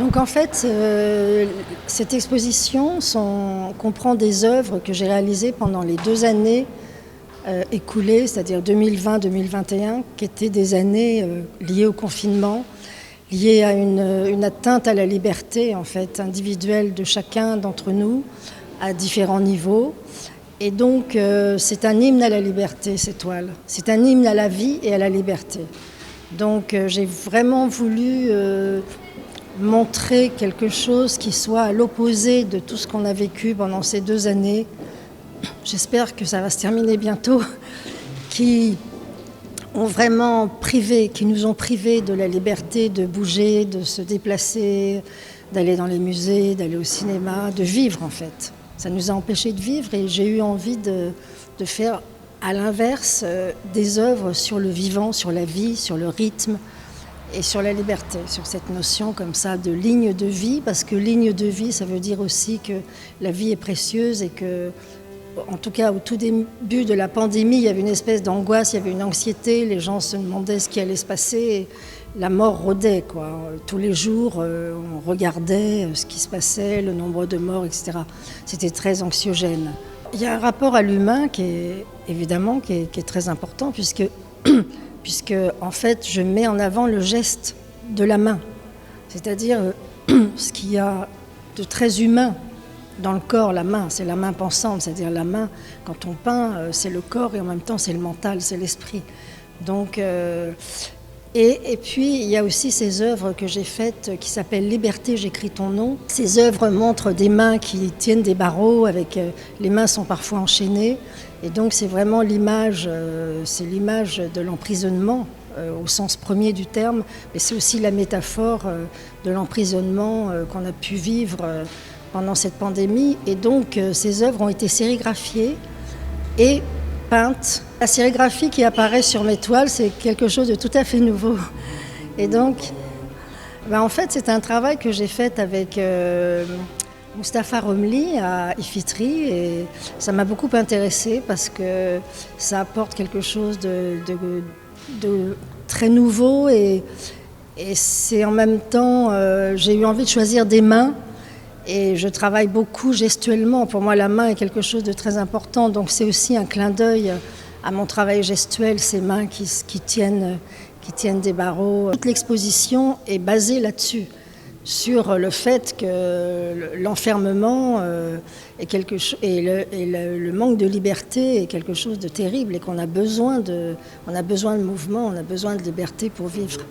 Donc en fait, cette exposition comprend des œuvres que j'ai réalisées pendant les 2 années écoulées, c'est-à-dire 2020-2021, qui étaient des années liées au confinement, liées à une atteinte à la liberté en fait, individuelle de chacun d'entre nous, à différents niveaux. Et donc c'est un hymne à la liberté, ces toiles. C'est un hymne à la vie et à la liberté. Donc j'ai vraiment voulu montrer quelque chose qui soit à l'opposé de tout ce qu'on a vécu pendant ces 2 années. J'espère que ça va se terminer bientôt, qui nous ont privés de la liberté de bouger, de se déplacer, d'aller dans les musées, d'aller au cinéma, de vivre en fait. Ça nous a empêchés de vivre et j'ai eu envie de faire à l'inverse des œuvres sur le vivant, sur la vie, sur le rythme et sur la liberté, sur cette notion comme ça de ligne de vie, parce que ligne de vie, ça veut dire aussi que la vie est précieuse et que, en tout cas au tout début de la pandémie, il y avait une espèce d'angoisse, il y avait une anxiété, les gens se demandaient ce qui allait se passer, et la mort rôdait, quoi. Tous les jours, on regardait ce qui se passait, le nombre de morts, etc. C'était très anxiogène. Il y a un rapport à l'humain qui est très important, puisque en fait je mets en avant le geste de la main, c'est-à-dire ce qu'il y a de très humain dans le corps. La main, c'est la main pensante, c'est-à-dire la main, quand on peint, c'est le corps et en même temps c'est le mental, c'est l'esprit. Donc, et puis il y a aussi ces œuvres que j'ai faites qui s'appellent Liberté, j'écris ton nom. Ces œuvres montrent des mains qui tiennent des barreaux, avec les mains sont parfois enchaînées. Et donc c'est vraiment l'image, de l'emprisonnement au sens premier du terme, mais c'est aussi la métaphore de l'emprisonnement qu'on a pu vivre pendant cette pandémie. Et donc ces œuvres ont été sérigraphiées et peintes. La sérigraphie qui apparaît sur mes toiles, c'est quelque chose de tout à fait nouveau. Et donc, en fait, c'est un travail que j'ai fait avec Mustapha Romli à Ifitri, et ça m'a beaucoup intéressée parce que ça apporte quelque chose de très nouveau et c'est en même temps, j'ai eu envie de choisir des mains et je travaille beaucoup gestuellement. Pour moi, la main est quelque chose de très important, donc c'est aussi un clin d'œil à mon travail gestuel, ces mains qui tiennent des barreaux. Toute l'exposition est basée là-dessus, sur le fait que l'enfermement est quelque chose, et le manque de liberté est quelque chose de terrible, et qu'on a besoin de mouvement, on a besoin de liberté pour vivre.